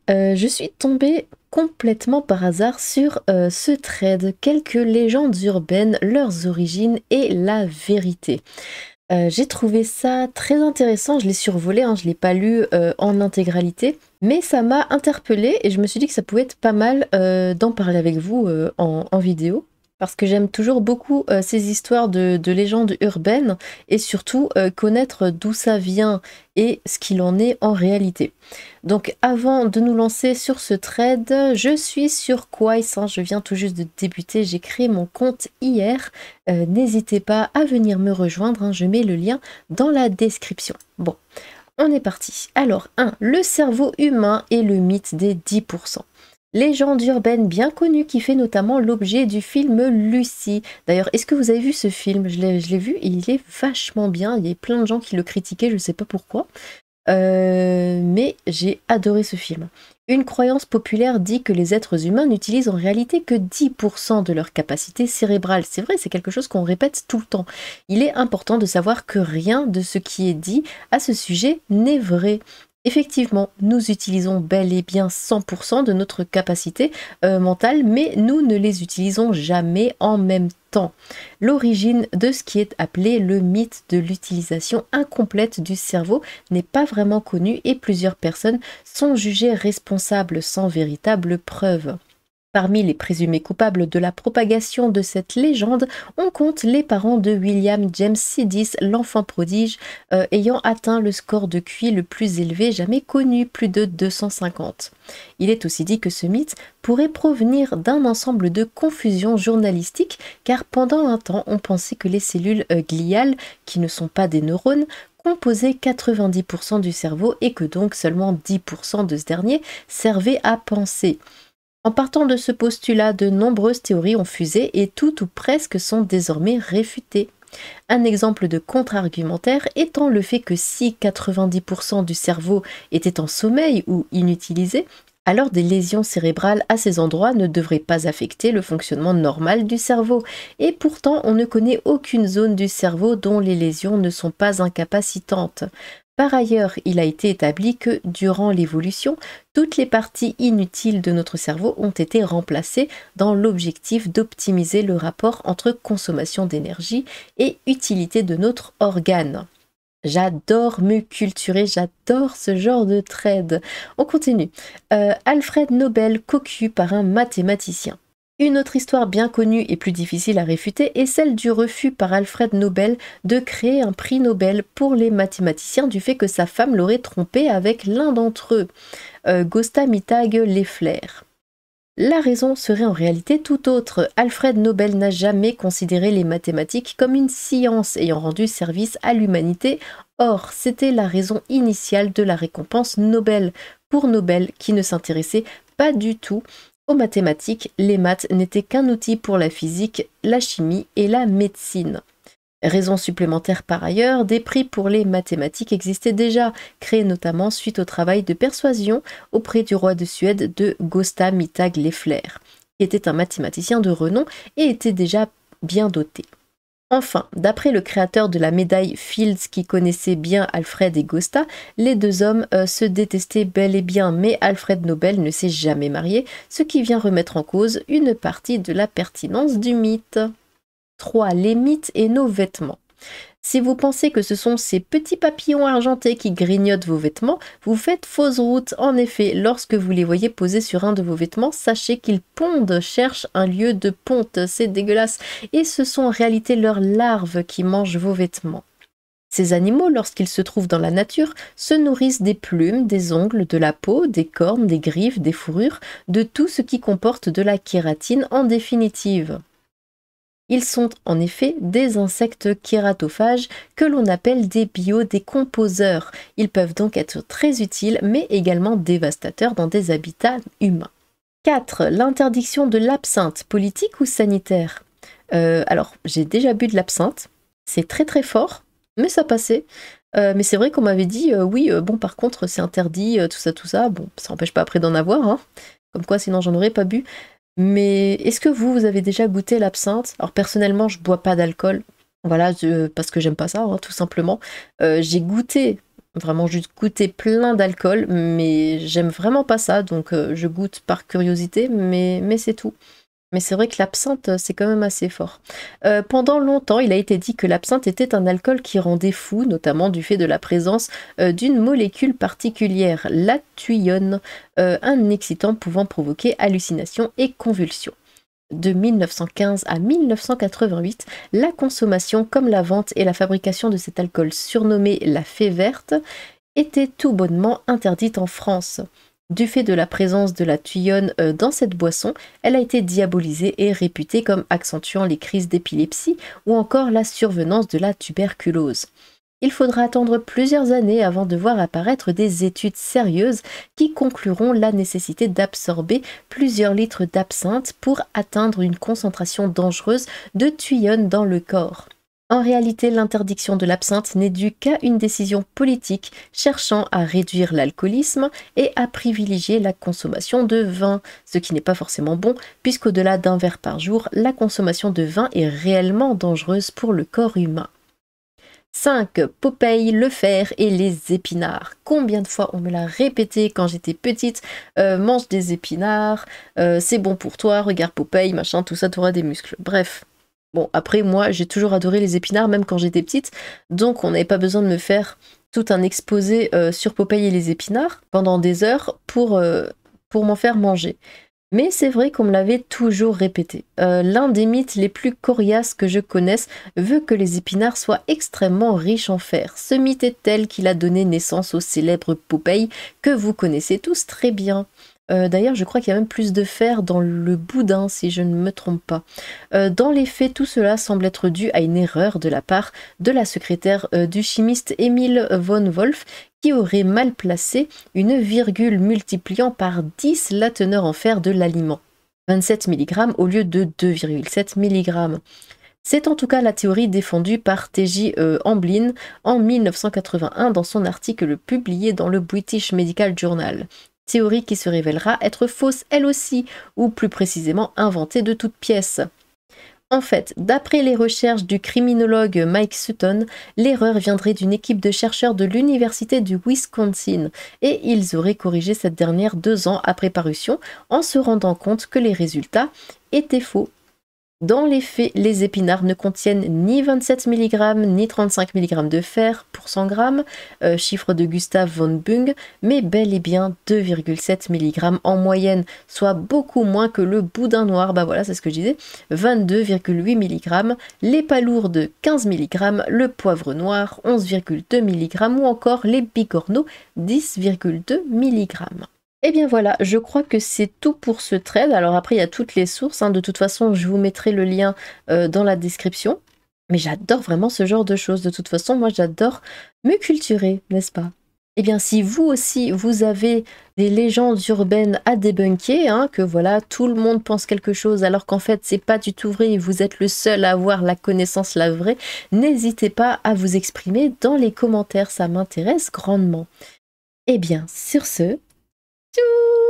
Je suis tombée complètement par hasard sur ce thread, quelques légendes urbaines, leurs origines et la vérité. J'ai trouvé ça très intéressant, je l'ai survolé, hein, je ne l'ai pas lu en intégralité, mais ça m'a interpellée et je me suis dit que ça pouvait être pas mal d'en parler avec vous en vidéo. Parce que j'aime toujours beaucoup ces histoires de légendes urbaines et surtout connaître d'où ça vient et ce qu'il en est en réalité. Donc avant de nous lancer sur ce trade, je suis sur Quais, hein, je viens tout juste de débuter, j'ai créé mon compte hier. N'hésitez pas à venir me rejoindre, hein, je mets le lien dans la description. Bon, on est parti. Alors 1. Le cerveau humain et le mythe des 10%. Légende urbaine bien connue qui fait notamment l'objet du film Lucie. D'ailleurs, est-ce que vous avez vu ce film? Je l'ai vu et il est vachement bien. Il y a plein de gens qui le critiquaient, je ne sais pas pourquoi. Mais j'ai adoré ce film. Une croyance populaire dit que les êtres humains n'utilisent en réalité que 10% de leur capacité cérébrale. C'est vrai, c'est quelque chose qu'on répète tout le temps. Il est important de savoir que rien de ce qui est dit à ce sujet n'est vrai. Effectivement, nous utilisons bel et bien 100% de notre capacité mentale, mais nous ne les utilisons jamais en même temps. L'origine de ce qui est appelé le mythe de l'utilisation incomplète du cerveau n'est pas vraiment connue et plusieurs personnes sont jugées responsables sans véritable preuve. Parmi les présumés coupables de la propagation de cette légende, on compte les parents de William James Sidis, l'enfant prodige, ayant atteint le score de QI le plus élevé jamais connu, plus de 250. Il est aussi dit que ce mythe pourrait provenir d'un ensemble de confusions journalistiques, car pendant un temps, on pensait que les cellules gliales, qui ne sont pas des neurones, composaient 90% du cerveau et que donc seulement 10% de ce dernier servait à penser. En partant de ce postulat, de nombreuses théories ont fusé et toutes ou presque sont désormais réfutées. Un exemple de contre-argumentaire étant le fait que si 90% du cerveau était en sommeil ou inutilisé, alors des lésions cérébrales à ces endroits ne devraient pas affecter le fonctionnement normal du cerveau. Et pourtant, on ne connaît aucune zone du cerveau dont les lésions ne sont pas incapacitantes. Par ailleurs, il a été établi que, durant l'évolution, toutes les parties inutiles de notre cerveau ont été remplacées dans l'objectif d'optimiser le rapport entre consommation d'énergie et utilité de notre organe. J'adore me culturer, j'adore ce genre de trade. On continue. Alfred Nobel cocu par un mathématicien. Une autre histoire bien connue et plus difficile à réfuter est celle du refus par Alfred Nobel de créer un prix Nobel pour les mathématiciens du fait que sa femme l'aurait trompé avec l'un d'entre eux, Gösta Mittag Leffler. La raison serait en réalité tout autre. Alfred Nobel n'a jamais considéré les mathématiques comme une science ayant rendu service à l'humanité. Or, c'était la raison initiale de la récompense Nobel. Pour Nobel, qui ne s'intéressait pas du tout aux mathématiques, les maths n'étaient qu'un outil pour la physique, la chimie et la médecine. Raison supplémentaire par ailleurs, des prix pour les mathématiques existaient déjà, créés notamment suite au travail de persuasion auprès du roi de Suède de Gösta Mittag Leffler, qui était un mathématicien de renom et était déjà bien doté. Enfin, d'après le créateur de la médaille Fields qui connaissait bien Alfred et Gösta, les deux hommes se détestaient bel et bien, mais Alfred Nobel ne s'est jamais marié, ce qui vient remettre en cause une partie de la pertinence du mythe. 3. Les mythes et nos vêtements. Si vous pensez que ce sont ces petits papillons argentés qui grignotent vos vêtements, vous faites fausse route. En effet, lorsque vous les voyez posés sur un de vos vêtements, sachez qu'ils pondent, cherchent un lieu de ponte, c'est dégueulasse, et ce sont en réalité leurs larves qui mangent vos vêtements. Ces animaux, lorsqu'ils se trouvent dans la nature, se nourrissent des plumes, des ongles, de la peau, des cornes, des griffes, des fourrures, de tout ce qui comporte de la kératine en définitive. Ils sont en effet des insectes kératophages que l'on appelle des biodécomposeurs. Ils peuvent donc être très utiles mais également dévastateurs dans des habitats humains. 4. L'interdiction de l'absinthe, politique ou sanitaire? Alors, j'ai déjà bu de l'absinthe, c'est très très fort, mais ça passait. Mais c'est vrai qu'on m'avait dit, oui, bon par contre c'est interdit, tout ça, bon, ça n'empêche pas après d'en avoir, hein. Comme quoi sinon j'en aurais pas bu. Mais est-ce que vous avez déjà goûté l'absinthe? Alors personnellement, je bois pas d'alcool, voilà, parce que j'aime pas ça, hein, tout simplement. J'ai goûté Vraiment juste goûter plein d'alcool, mais j'aime vraiment pas ça, donc je goûte par curiosité, mais c'est tout. Mais c'est vrai que l'absinthe, c'est quand même assez fort. Pendant longtemps, il a été dit que l'absinthe était un alcool qui rendait fou, notamment du fait de la présence d'une molécule particulière, la thuyone, un excitant pouvant provoquer hallucinations et convulsions. De 1915 à 1988, la consommation comme la vente et la fabrication de cet alcool surnommé la fée verte était tout bonnement interdite en France. Du fait de la présence de la thuyone dans cette boisson, elle a été diabolisée et réputée comme accentuant les crises d'épilepsie ou encore la survenance de la tuberculose. Il faudra attendre plusieurs années avant de voir apparaître des études sérieuses qui concluront la nécessité d'absorber plusieurs litres d'absinthe pour atteindre une concentration dangereuse de thuyone dans le corps. En réalité, l'interdiction de l'absinthe n'est due qu'à une décision politique cherchant à réduire l'alcoolisme et à privilégier la consommation de vin, ce qui n'est pas forcément bon puisqu'au-delà d'un verre par jour, la consommation de vin est réellement dangereuse pour le corps humain. 5. Popeye, le fer et les épinards. Combien de fois on me l'a répété quand j'étais petite, mange des épinards, c'est bon pour toi, regarde Popeye, machin, tout ça, t'auras des muscles. Bref. Bon, après, moi, j'ai toujours adoré les épinards, même quand j'étais petite, donc on n'avait pas besoin de me faire tout un exposé sur Popeye et les épinards pendant des heures pour m'en faire manger. Mais c'est vrai qu'on me l'avait toujours répété. L'un des mythes les plus coriaces que je connaisse veut que les épinards soient extrêmement riches en fer. Ce mythe est tel qu'il a donné naissance au célèbre Popeye que vous connaissez tous très bien. D'ailleurs, je crois qu'il y a même plus de fer dans le boudin, si je ne me trompe pas. Dans les faits, tout cela semble être dû à une erreur de la part de la secrétaire du chimiste Emil von Wolf, qui aurait mal placé une virgule multipliant par 10 la teneur en fer de l'aliment. 27 mg au lieu de 2,7 mg. C'est en tout cas la théorie défendue par T.J. Hamblin en 1981 dans son article publié dans le British Medical Journal. Théorie qui se révélera être fausse elle aussi, ou plus précisément inventée de toutes pièces. En fait, d'après les recherches du criminologue Mike Sutton, l'erreur viendrait d'une équipe de chercheurs de l'université du Wisconsin, et ils auraient corrigé cette dernière 2 ans après parution en se rendant compte que les résultats étaient faux. Dans les faits, les épinards ne contiennent ni 27 mg ni 35 mg de fer pour 100 g, chiffre de Gustav von Bung, mais bel et bien 2,7 mg en moyenne, soit beaucoup moins que le boudin noir, bah voilà, c'est ce que je disais, 22,8 mg, les palourdes 15 mg, le poivre noir 11,2 mg ou encore les bigorneaux 10,2 mg. Et bien voilà, je crois que c'est tout pour ce thread. Alors après, il y a toutes les sources, hein. De toute façon, je vous mettrai le lien dans la description. Mais j'adore vraiment ce genre de choses. De toute façon, moi, j'adore me culturer, n'est-ce pas? Eh bien, si vous aussi, vous avez des légendes urbaines à débunker, hein, que voilà, tout le monde pense quelque chose alors qu'en fait, c'est pas du tout vrai et vous êtes le seul à avoir la connaissance, la vraie, n'hésitez pas à vous exprimer dans les commentaires, ça m'intéresse grandement. Eh bien, sur ce... Tchou!